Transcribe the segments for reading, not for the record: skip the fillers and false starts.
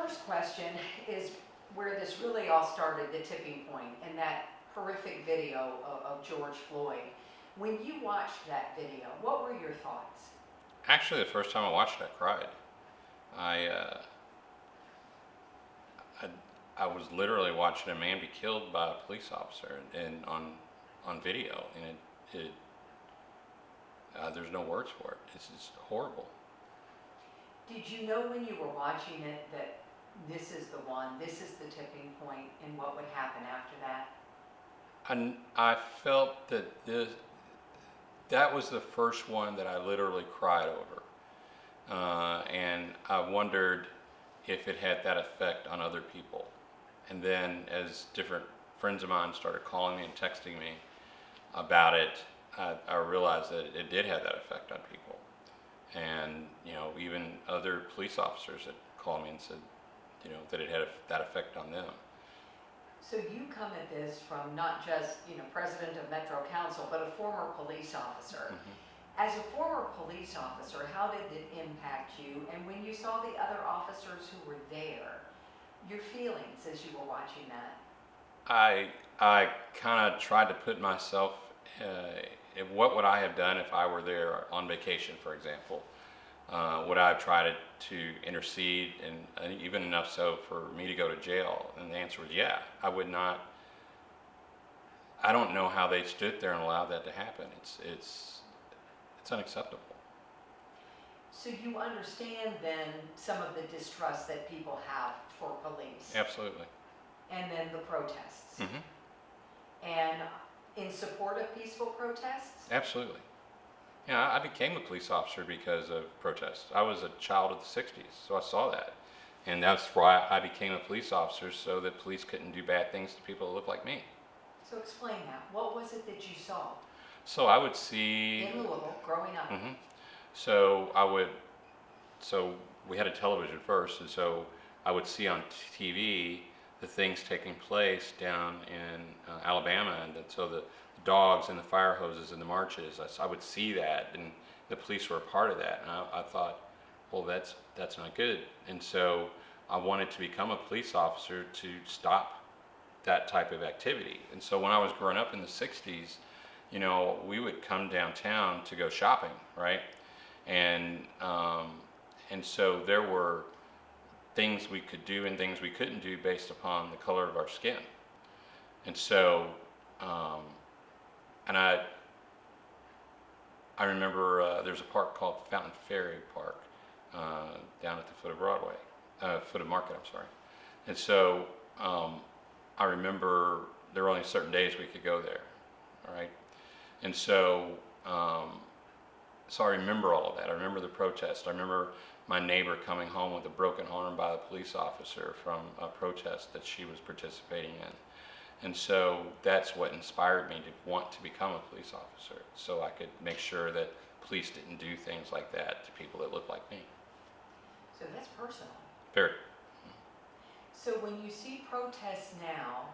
first question is where this really all started, the tipping point, and that horrific video of George Floyd. When you watched that video, what were your thoughts? Actually, the first time I watched it, I cried. I, I was literally watching a man be killed by a police officer, and on video, and there's no words for it. It's just horrible. Did you know when you were watching it that this is the one, this is the tipping point, and what would happen after that? I felt that that was the first one that I literally cried over, and I wondered if it had that effect on other people. And then, as different friends of mine started calling me and texting me about it, I realized that it did have that effect on people. And even other police officers that called me and said, that it had that effect on them. So you come at this from not just, president of Metro Council, but a former police officer. Mm-hmm. As a former police officer, how did it impact you? And when you saw the other officers who were there, your feelings as you were watching that? I kind of tried to put myself, what would I have done if I were there on vacation, for example? Would I have tried to intercede, and even enough so for me to go to jail? And the answer was yeah. I would not. I don't know how they stood there and allowed that to happen. It's unacceptable. So you understand then some of the distrust that people have for police. Absolutely. And then the protests. Mm-hmm. And in support of peaceful protests? Absolutely. Yeah, I became a police officer because of protests. I was a child of the 60s, so I saw that. And that's why I became a police officer, so that police couldn't do bad things to people that look like me. So explain that. What was it that you saw? So I would see... In Louisville, growing up. Mm-hmm. So we had a television first, and so I would see on TV the things taking place down in Alabama, and so the dogs and the fire hoses and the marches, I would see that, and the police were a part of that, and I thought, well, that's not good. And so I wanted to become a police officer to stop that type of activity. And so when I was growing up in the 60s, we would come downtown to go shopping, right? And so there were things we could do and things we couldn't do based upon the color of our skin. And so, and I remember there's a park called Fountain Ferry Park down at the foot of foot of Market, I'm sorry. And so I remember there were only certain days we could go there, all right? And so, so I remember all of that. I remember the protest. I remember my neighbor coming home with a broken arm by a police officer from a protest that she was participating in. And so that's what inspired me to want to become a police officer, so I could make sure that police didn't do things like that to people that look like me. So that's personal. Very. So when you see protests now,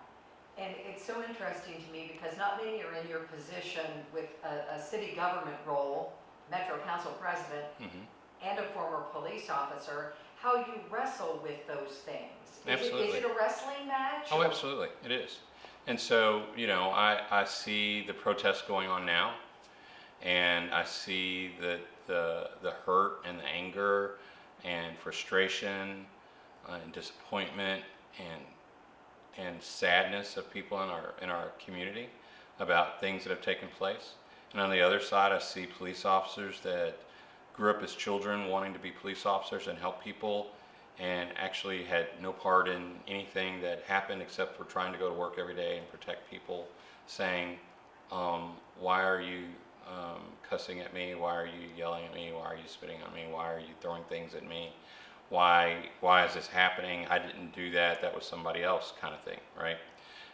and it's so interesting to me because not many are in your position with a city government role, Metro Council president, Mm-hmm. and a former police officer, how you wrestle with those things. Absolutely. Is it a wrestling match? Oh, absolutely, it is. And so, I see the protests going on now, and I see the hurt and the anger and frustration and disappointment and sadness of people in our community about things that have taken place. And on the other side, I see police officers that grew up as children wanting to be police officers and help people, and actually had no part in anything that happened except for trying to go to work every day and protect people, saying, why are you cussing at me? Why are you yelling at me? Why are you spitting on me? Why are you throwing things at me? Why is this happening? I didn't do that. That was somebody else, kind of thing, right?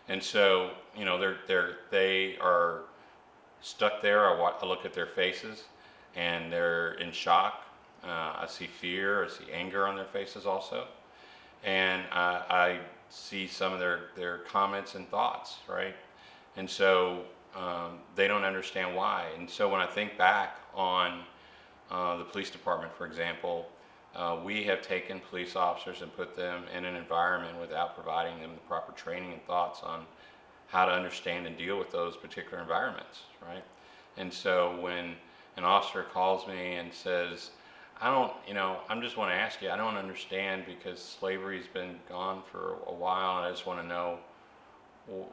And so, they are stuck there. I look at their faces, and they're in shock. I see fear. I see anger on their faces also, and I see some of their comments and thoughts, right? And so they don't understand why. And so when I think back on the police department, for example, We have taken police officers and put them in an environment without providing them the proper training and thoughts on how to understand and deal with those particular environments, right? And so when an officer calls me and says, I just want to ask you, I don't understand because slavery's been gone for a while and I just want to know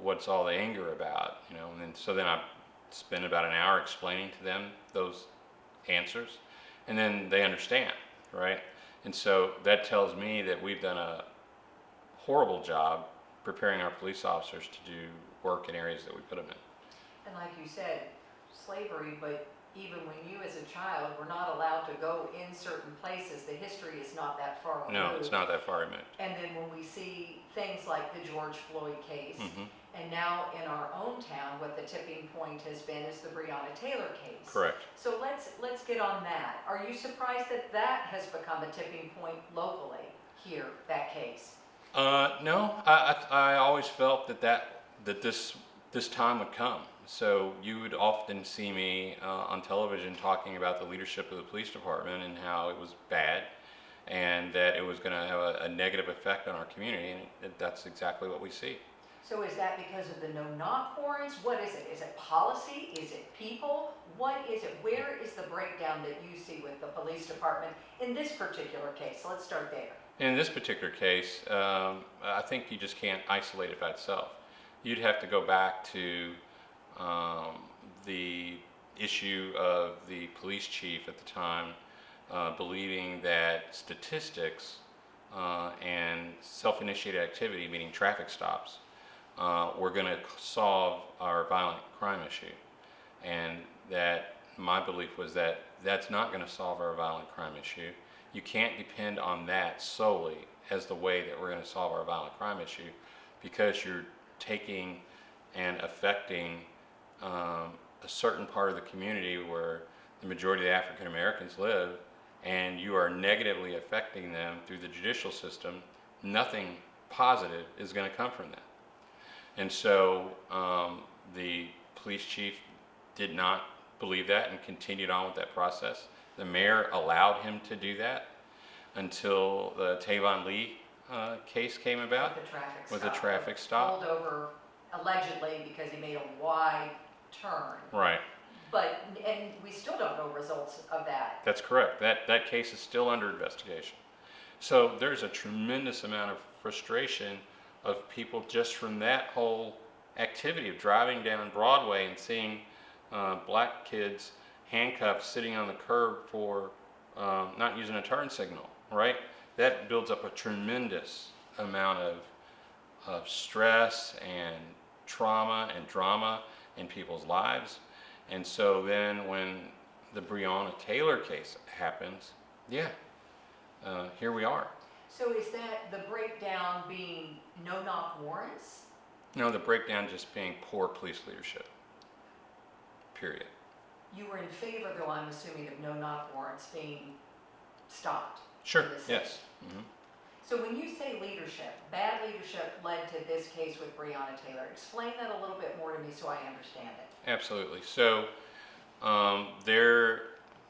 what's all the anger about, so then I spend about an hour explaining to them those answers, and then they understand, right? And so that tells me that we've done a horrible job preparing our police officers to do work in areas that we put them in. And like you said, slavery, but even when you as a child were not allowed to go in certain places, the history is not that far removed. No, it's not that far removed. And then when we see things like the George Floyd case, Mm-hmm. and now in our own town, what the tipping point has been is the Breonna Taylor case. Correct. So let's get on that. Are you surprised that that has become a tipping point locally here, that case? No, I always felt that this time would come. So you would often see me on television talking about the leadership of the police department and how it was bad and that it was going to have a negative effect on our community, and that's exactly what we see. So is that because of the no-knock warrants? What is it? Is it policy? Is it people? What is it? Where is the breakdown that you see with the police department in this particular case? So let's start there. In this particular case, I think you just can't isolate it by itself. You'd have to go back to the issue of the police chief at the time believing that statistics and self-initiated activity, meaning traffic stops, were going to solve our violent crime issue. And that my belief was that that's not going to solve our violent crime issue. You can't depend on that solely as the way that we're going to solve our violent crime issue, because you're taking and affecting a certain part of the community where the majority of the African Americans live, and you are negatively affecting them through the judicial system. Nothing positive is going to come from that. And so the police chief did not believe that and continued on with that process. The mayor allowed him to do that until the Tavon Lee case came about With the traffic stop. Pulled over allegedly because he made a wide turn. Right. And we still don't know results of that. That's correct. That case is still under investigation. So there's a tremendous amount of frustration of people just from that whole activity of driving down Broadway and seeing black kids handcuffed sitting on the curb for not using a turn signal, right? That builds up a tremendous amount of stress and trauma and drama in people's lives. And so then when the Breonna Taylor case happens, here we are. So is that the breakdown being no-knock warrants? No, the breakdown just being poor police leadership, period. You were in favor, though, I'm assuming, of no-knock warrants being stopped. Sure, yes. Mm-hmm. So when you say leadership, bad leadership led to this case with Breonna Taylor. Explain that a little bit more to me so I understand it. Absolutely. So you're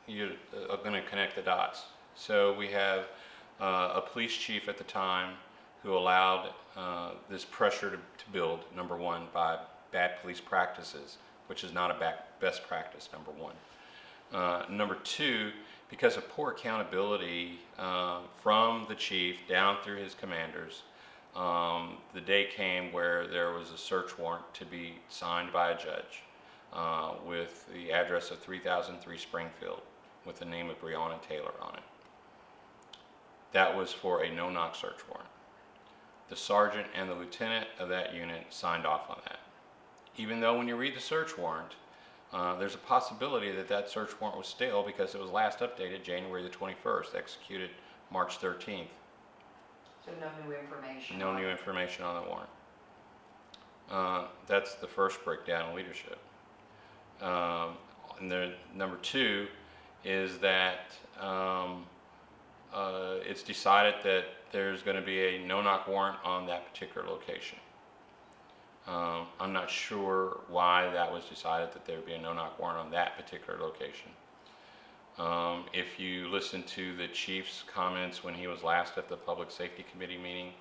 going to connect the dots. So we have a police chief at the time who allowed this pressure to build, number one, by bad police practices, which is not a best practice, number one. Number two, because of poor accountability from the chief down through his commanders, the day came where there was a search warrant to be signed by a judge with the address of 3003 Springfield with the name of Breonna Taylor on it. That was for a no-knock search warrant. The sergeant and the lieutenant of that unit signed off on that. Even though when you read the search warrant, there's a possibility that that search warrant was stale because it was last updated January the 21st, executed March 13th. So no new information. No new information on the warrant. That's the first breakdown in leadership. And the number two is that it's decided that there's going to be a no-knock warrant on that particular location. I'm not sure why that was decided, that there would be a no-knock warrant on that particular location. If you listen to the chief's comments when he was last at the Public Safety Committee meeting,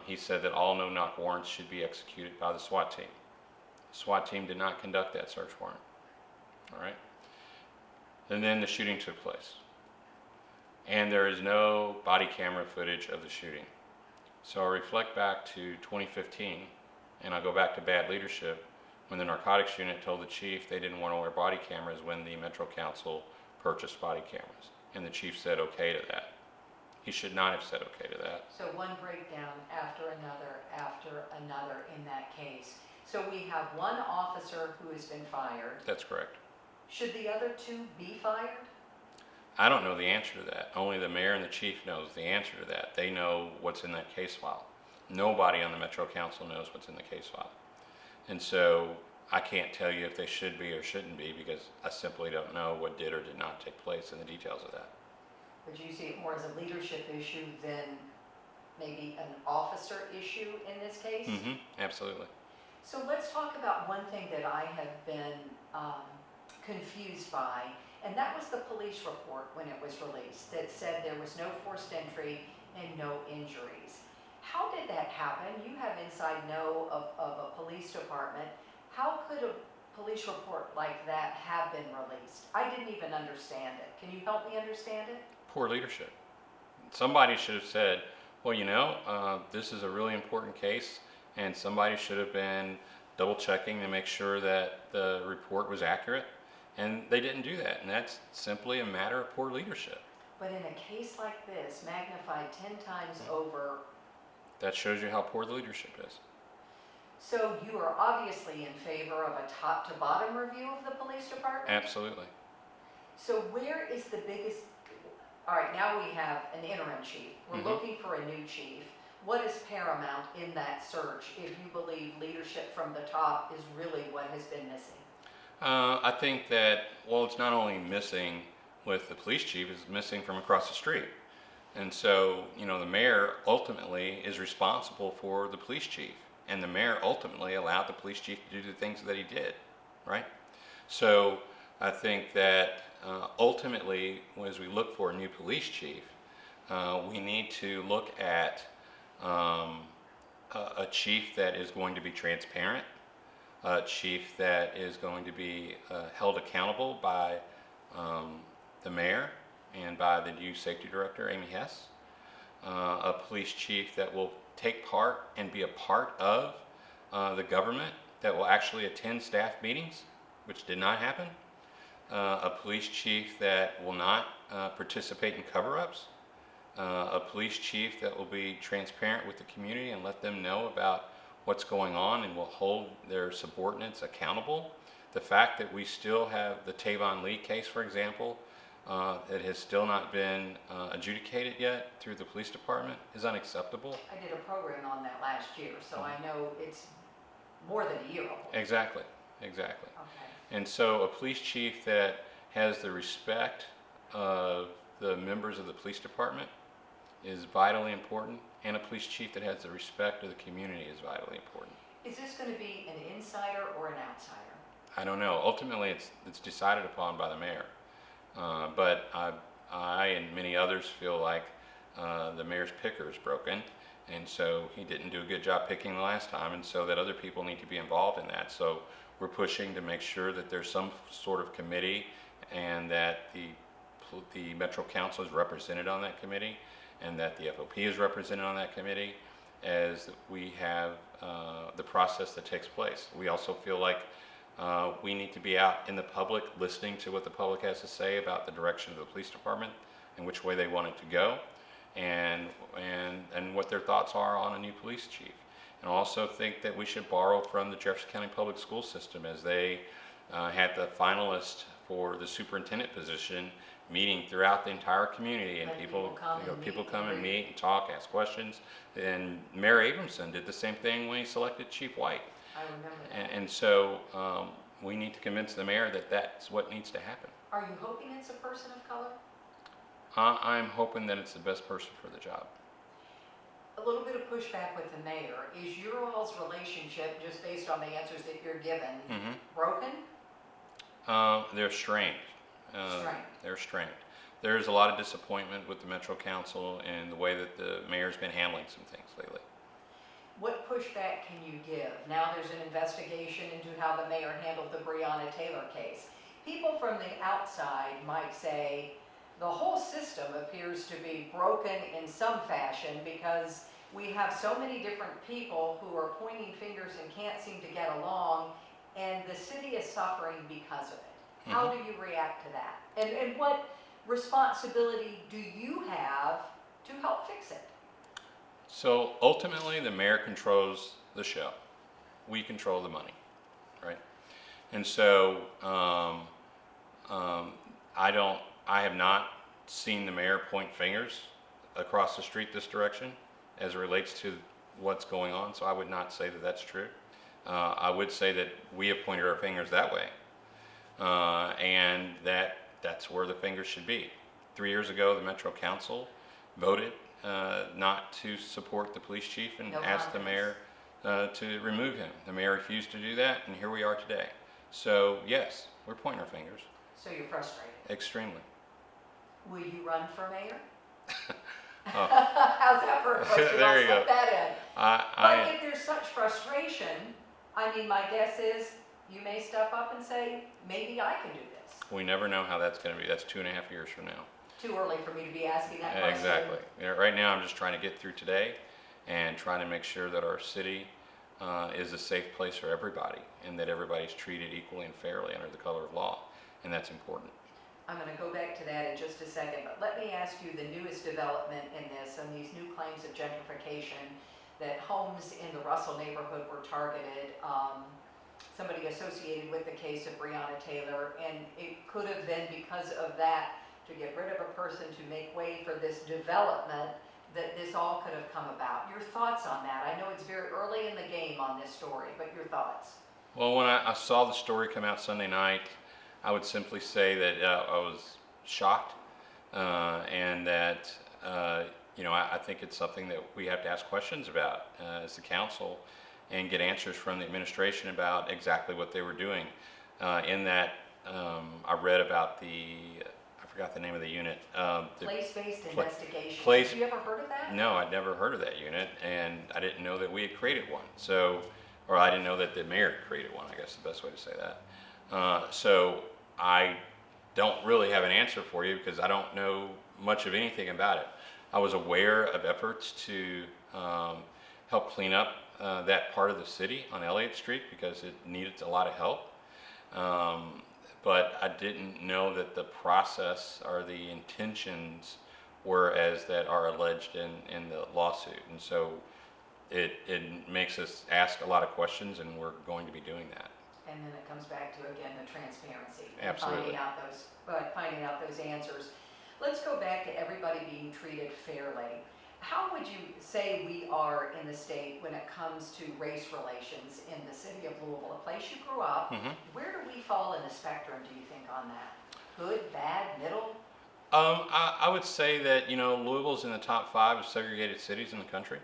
he said that all no-knock warrants should be executed by the SWAT team. The SWAT team did not conduct that search warrant. All right? And then the shooting took place. And there is no body camera footage of the shooting. So I reflect back to 2015, and I go back to bad leadership when the narcotics unit told the chief they didn't want to wear body cameras when the Metro Council purchased body cameras. And the chief said okay to that. He should not have said okay to that. So one breakdown after another in that case. So we have one officer who has been fired. That's correct. Should the other two be fired? I don't know the answer to that. Only the mayor and the chief knows the answer to that. They know what's in that case file. Nobody on the Metro Council knows what's in the case file. And so I can't tell you if they should be or shouldn't be because I simply don't know what did or did not take place in the details of that. Would you see it more as a leadership issue than maybe an officer issue in this case? Absolutely. So let's talk about one thing that I have been confused by, and that was the police report when it was released that said there was no forced entry and no injuries. How did that happen? You have inside know of a police department. How could a police report like that have been released? I didn't even understand it. Can you help me understand it? Poor leadership. Somebody should have said, well, this is a really important case, and somebody should have been double checking to make sure that the report was accurate. And they didn't do that, and that's simply a matter of poor leadership. But in a case like this, magnified 10 times over. That shows you how poor the leadership is. So you are obviously in favor of a top to bottom review of the police department? Absolutely. So where is the biggest, all right, now we have an interim chief. We're looking for a new chief. What is paramount in that search if you believe leadership from the top is really what has been missing? I think that, it's not only missing with the police chief, it's missing from across the street. And so, the mayor ultimately is responsible for the police chief. And the mayor ultimately allowed the police chief to do the things that he did, right? So I think that ultimately, as we look for a new police chief, we need to look at a chief that is going to be transparent, a chief that is going to be held accountable by the mayor and by the new safety director, Amy Hess, a police chief that will take part and be a part of the government, that will actually attend staff meetings, which did not happen, a police chief that will not participate in cover-ups, a police chief that will be transparent with the community and let them know about what's going on and will hold their subordinates accountable. The fact that we still have the Tavon Lee case, for example, that has still not been adjudicated yet through the police department is unacceptable. I did a program on that last year, so I know it's more than a year old. Exactly. Okay. And so a police chief that has the respect of the members of the police department is vitally important, and a police chief that has the respect of the community is vitally important. Is this going to be an insider or an outsider? I don't know. Ultimately, it's decided upon by the mayor. But I and many others feel like the mayor's picker is broken, and so he didn't do a good job picking the last time, and so that other people need to be involved in that. So we're pushing to make sure that there's some sort of committee and that the Metro Council is represented on that committee and that the FOP is represented on that committee as we have the process that takes place. We also feel like we need to be out in the public listening to what the public has to say about the direction of the police department and which way they want it to go and what their thoughts are on a new police chief. And I also think that we should borrow from the Jefferson County Public School System as they had the finalist for the superintendent position meeting throughout the entire community, and people come and meet and talk, ask questions. And Mayor Abramson did the same thing when he selected Chief White. I remember that. And so we need to convince the mayor that that's what needs to happen. Are you hoping it's a person of color? I'm hoping that it's the best person for the job. A little bit of pushback with the mayor. Is your all's relationship, just based on the answers that you're given, broken? They're strained. Strength. their strength. There's a lot of disappointment with the Metro Council and the way that the mayor's been handling some things lately. What pushback can you give? Now there's an investigation into how the mayor handled the Breonna Taylor case. People from the outside might say the whole system appears to be broken in some fashion because we have so many different people who are pointing fingers and can't seem to get along, and the city is suffering because of it. How do you react to that? And what responsibility do you have to help fix it? So ultimately, the mayor controls the show. We control the money, right? And so I have not seen the mayor point fingers across the street this direction as it relates to what's going on. So I would not say that that's true. I would say that we have pointed our fingers that way, and that's where the fingers should be. 3 years ago, the Metro Council voted not to support the police chief and asked the mayor to remove him. The mayor refused to do that, and here we are today. So yes, we're pointing our fingers. So you're frustrated. Extremely. Will you run for mayor? Oh. How's that for a question? There I'll you go. slip that in. I But if there's such frustration, I mean, my guess is you may step up and say, maybe I can do this. we never know how that's going to be. That's 2.5 years from now. Too early for me to be asking that question. Exactly. Right now, I'm just trying to get through today and trying to make sure that our city is a safe place for everybody and that everybody's treated equally and fairly under the color of law, and that's important. I'm going to go back to that in just a second, but let me ask you the newest development in this and these new claims of gentrification, that homes in the Russell neighborhood were targeted, somebody associated with the case of Breonna Taylor, and it could have been because of that, to get rid of a person to make way for this development, that this all could have come about. Your thoughts on that? I know it's very early in the game on this story, but your thoughts? Well, when I saw the story come out Sunday night, I would simply say that I was shocked, and that I think it's something that we have to ask questions about as the council and get answers from the administration about exactly what they were doing. In that, I read about I forgot the name of the unit. Place-based investigation. Place- Have you ever heard of that? No, I'd never heard of that unit, and I didn't know that we had created one. Or I didn't know that the mayor had created one, I guess is the best way to say that. So I don't really have an answer for you because I don't know much of anything about it. I was aware of efforts to help clean up that part of the city on Elliott Street because it needed a lot of help. But I didn't know that the process or the intentions were as that are alleged in the lawsuit. And so it makes us ask a lot of questions, and we're going to be doing that. And then it comes back to, again, the transparency. Absolutely. Finding out those answers. Let's go back to everybody being treated fairly. How would you say we are in the state when it comes to race relations in the city of Louisville, a place you grew up? Mm-hmm. Where do we fall in the spectrum, do you think, on that? Good, bad, middle? I would say that, Louisville's in the top 5 of segregated cities in the country.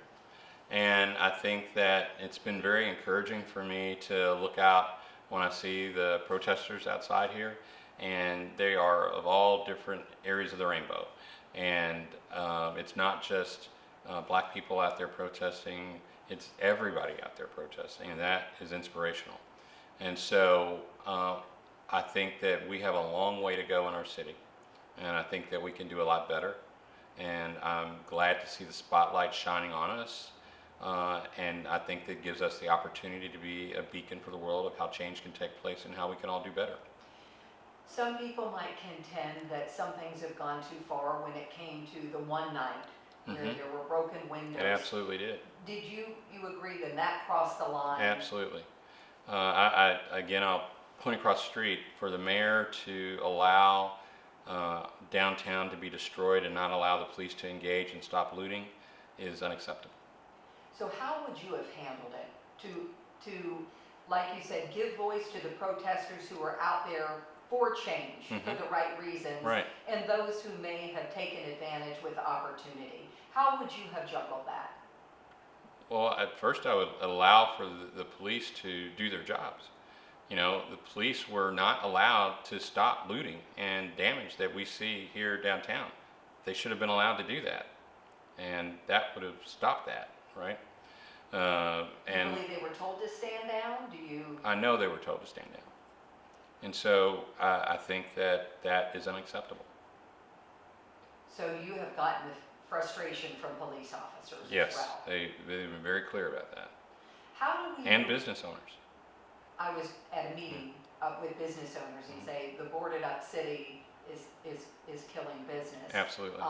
And I think that it's been very encouraging for me to look out when I see the protesters outside here. And they are of all different areas of the rainbow. And it's not just black people out there protesting, it's everybody out there protesting, and that is inspirational. And so I think that we have a long way to go in our city, and I think that we can do a lot better. And I'm glad to see the spotlight shining on us, and I think that gives us the opportunity to be a beacon for the world of how change can take place and how we can all do better. Some people might contend that some things have gone too far when it came to the one night where there were broken windows. It absolutely did. Did you agree that that crossed the line? Absolutely. I'll point across the street for the mayor to allow downtown to be destroyed and not allow the police to engage and stop looting is unacceptable. So how would you have handled it to, like you said, give voice to the protesters who are out there for change, for the right reasons, Right. and those who may have taken advantage with the opportunity? How would you have juggled that? Well, at first I would allow for the police to do their jobs. You know, the police were not allowed to stop looting and damage that we see here downtown. They should have been allowed to do that, and that would have stopped that, right? And you believe they were told to stand down? Do you? I know they were told to stand down. And so I think that that is unacceptable. So you have gotten the frustration from police officers Yes, as well? they've been very clear about that. How do we? And business owners. I was at a meeting with business owners and say the boarded up city is killing business. Absolutely.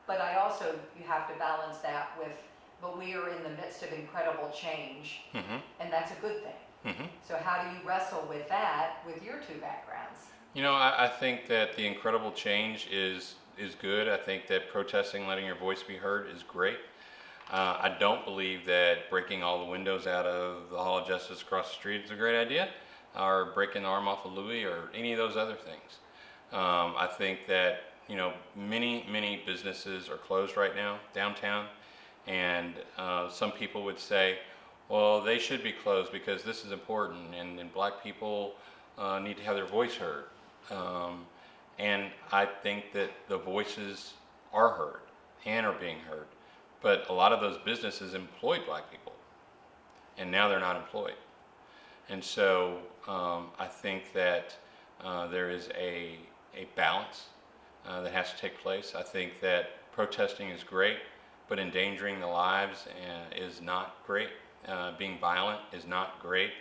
But I also, you have to balance that with, but we are in the midst of incredible change, and that's a good thing. So how do you wrestle with that with your two backgrounds? You know, I think that the incredible change is good. I think that protesting, letting your voice be heard is great. I don't believe that breaking all the windows out of the Hall of Justice across the street is a great idea, or breaking the arm off of Louis, or any of those other things. I think that, you know, many businesses are closed right now downtown, and some people would say, well, they should be closed because this is important, and black people need to have their voice heard. And I think that the voices are heard and are being heard. But a lot of those businesses employed black people, and now they're not employed. And so I think that there is a balance that has to take place. I think that protesting is great, but endangering the lives is not great. Being violent is not great.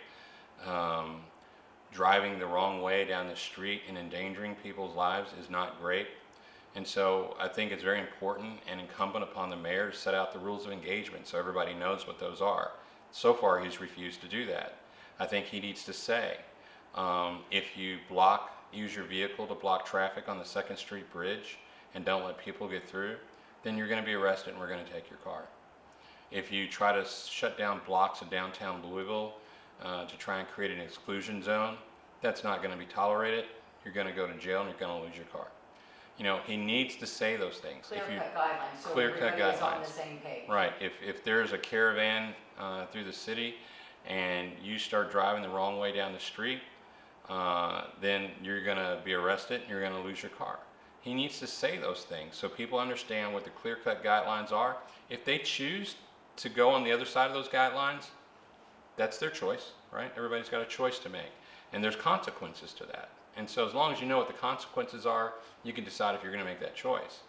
Driving the wrong way down the street and endangering people's lives is not great. And so I think it's very important and incumbent upon the mayor to set out the rules of engagement so everybody knows what those are. So far, he's refused to do that. I think he needs to say, if you use your vehicle to block traffic on the 2nd Street Bridge and don't let people get through, then you're going to be arrested and we're going to take your car. If you try to shut down blocks of downtown Louisville to try and create an exclusion zone, that's not going to be tolerated. You're going to go to jail and you're going to lose your car. You know, he needs to say those things. Clear-cut guidelines, so Clear-cut everybody is on guidelines. the same page. Right. If there's a caravan through the city and you start driving the wrong way down the street, then you're going to be arrested and you're going to lose your car. He needs to say those things so people understand what the clear-cut guidelines are. If they choose to go on the other side of those guidelines, that's their choice, right? Everybody's got a choice to make, and there's consequences to that. And so as long as you know what the consequences are, you can decide if you're going to make that choice.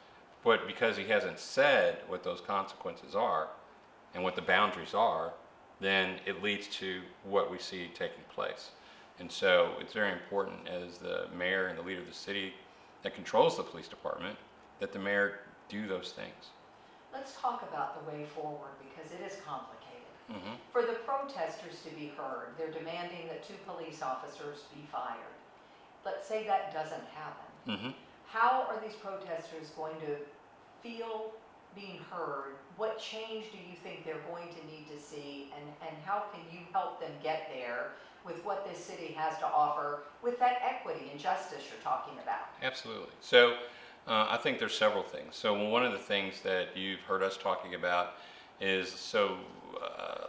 But because he hasn't said what those consequences are and what the boundaries are, then it leads to what we see taking place. And so it's very important, as the mayor and the leader of the city that controls the police department, that the mayor do those things. Let's talk about the way forward, because it is complicated. For the protesters to be heard, they're demanding that 2 police officers be fired. Let's say that doesn't happen. How are these protesters going to feel being heard? What change do you think they're going to need to see, and how can you help them get there with what this city has to offer with that equity and justice you're talking about? Absolutely. So I think there's several things. So one of the things that you've heard us talking about is,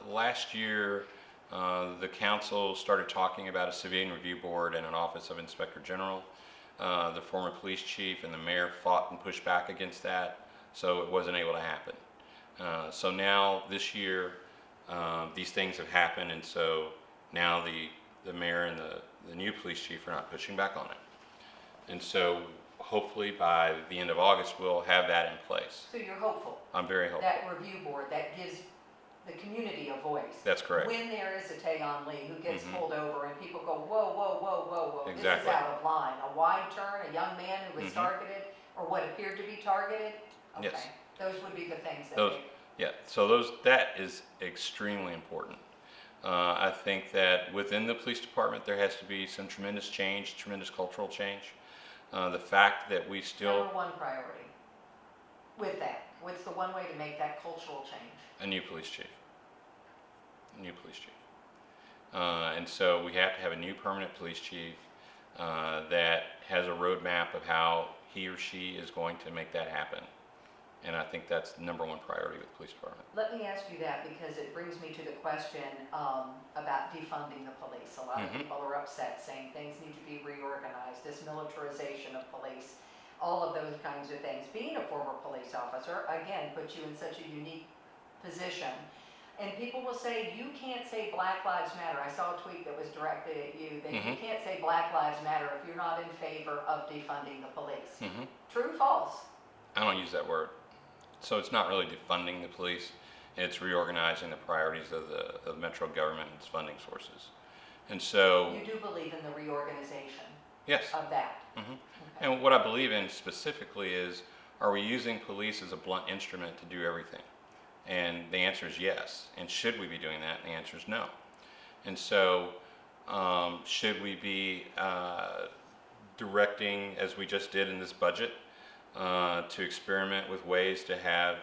last year the council started talking about a civilian review board and an office of inspector general. The former police chief and the mayor fought and pushed back against that, so it wasn't able to happen. So now this year these things have happened, and so now the mayor and the new police chief are not pushing back on it. And so hopefully by the end of August we'll have that in place. So you're hopeful? I'm very hopeful. That review board that gives the community a voice. That's correct. When there is a Tayon Lee who gets pulled over and people go, whoa, whoa, whoa, whoa, whoa, Exactly. This is out of line. A wide turn, a young man who was targeted, or what appeared to be targeted? Okay. Yes. Those would be the things that Those, yeah, so that is extremely important. I think that within the police department there has to be some tremendous change, tremendous cultural change. The fact that we still... Number one priority with that, what's the one way to make that cultural change? A new police chief. A new police chief. And so we have to have a new permanent police chief that has a roadmap of how he or she is going to make that happen. And I think that's the number one priority with the police department. Let me ask you that because it brings me to the question about defunding the police. A lot of people are upset, saying things need to be reorganized, this militarization of police, all of those kinds of things. Being a former police officer, again, puts you in such a unique position. And people will say, you can't say Black Lives Matter. I saw a tweet that was directed at you that you can't say Black Lives Matter if you're not in favor of defunding the police. True, false? I don't use that word. So it's not really defunding the police, it's reorganizing the priorities of the metro government and its funding sources. And so... You do believe in the reorganization yes. of that? Okay. And what I believe in specifically is, are we using police as a blunt instrument to do everything? And the answer is yes. And should we be doing that? And the answer is no. And so should we be directing, as we just did in this budget, to experiment with ways to have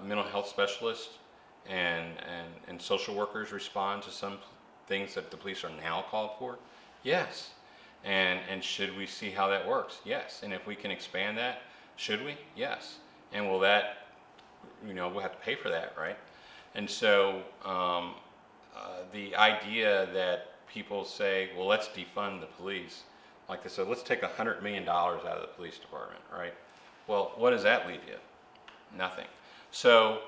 mental health specialists and social workers respond to some things that the police are now called for? Yes. And should we see how that works? Yes. And if we can expand that, should we? Yes. And will that, we'll have to pay for that, right? And so the idea that people say, well, let's defund the police, like they said, let's take $100 million out of the police department, right? Well, what does that leave you? Nothing. So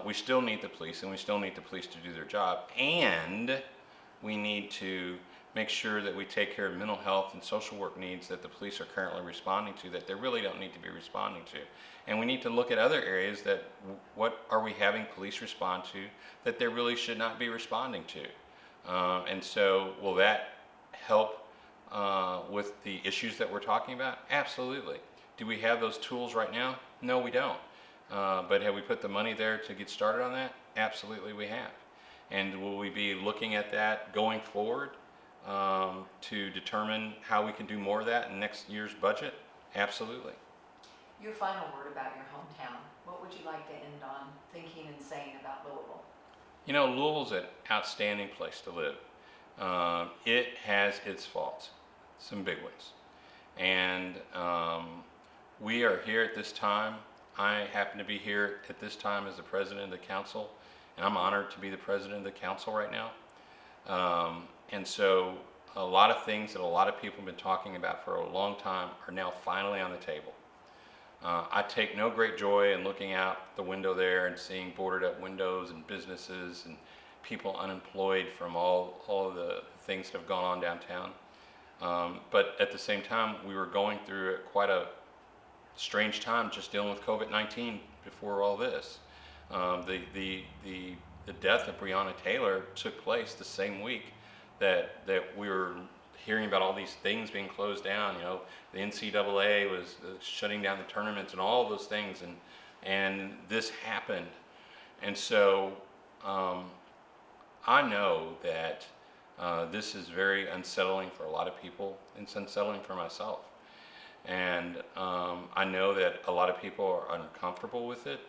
we still need the police, and we still need the police to do their job, and we need to make sure that we take care of mental health and social work needs that the police are currently responding to that they really don't need to be responding to. And we need to look at other areas that what are we having police respond to that they really should not be responding to. And so will that help with the issues that we're talking about? Absolutely. Do we have those tools right now? No, we don't. But have we put the money there to get started on that? Absolutely we have. And will we be looking at that going forward to determine how we can do more of that in next year's budget? Absolutely. Your final word about your hometown. What would you like to end on thinking and saying about Louisville? Louisville's an outstanding place to live. It has its faults, some big ones. And we are here at this time. I happen to be here at this time as the president of the council, and I'm honored to be the president of the council right now. And so a lot of things that a lot of people have been talking about for a long time are now finally on the table. I take no great joy in looking out the window there and seeing boarded up windows and businesses and people unemployed from all of the things that have gone on downtown. But at the same time, we were going through quite a strange time just dealing with COVID-19 before all this. The death of Breonna Taylor took place the same week that we were hearing about all these things being closed down. The NCAA was shutting down the tournaments and all those things, and this happened. And so I know that this is very unsettling for a lot of people. It's unsettling for myself. And I know that a lot of people are uncomfortable with it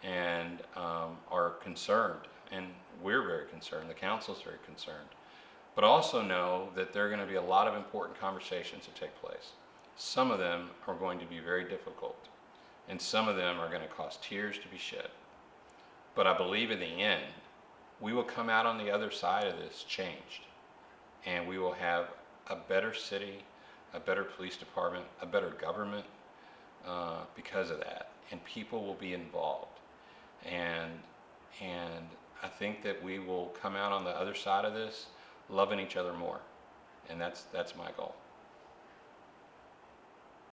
and are concerned. And we're very concerned. The council's very concerned. But also know that there are going to be a lot of important conversations that take place. Some of them are going to be very difficult. And some of them are going to cause tears to be shed. But I believe in the end, we will come out on the other side of this changed. And we will have a better city, a better police department, a better government because of that. And people will be involved. And I think that we will come out on the other side of this loving each other more. And that's my goal.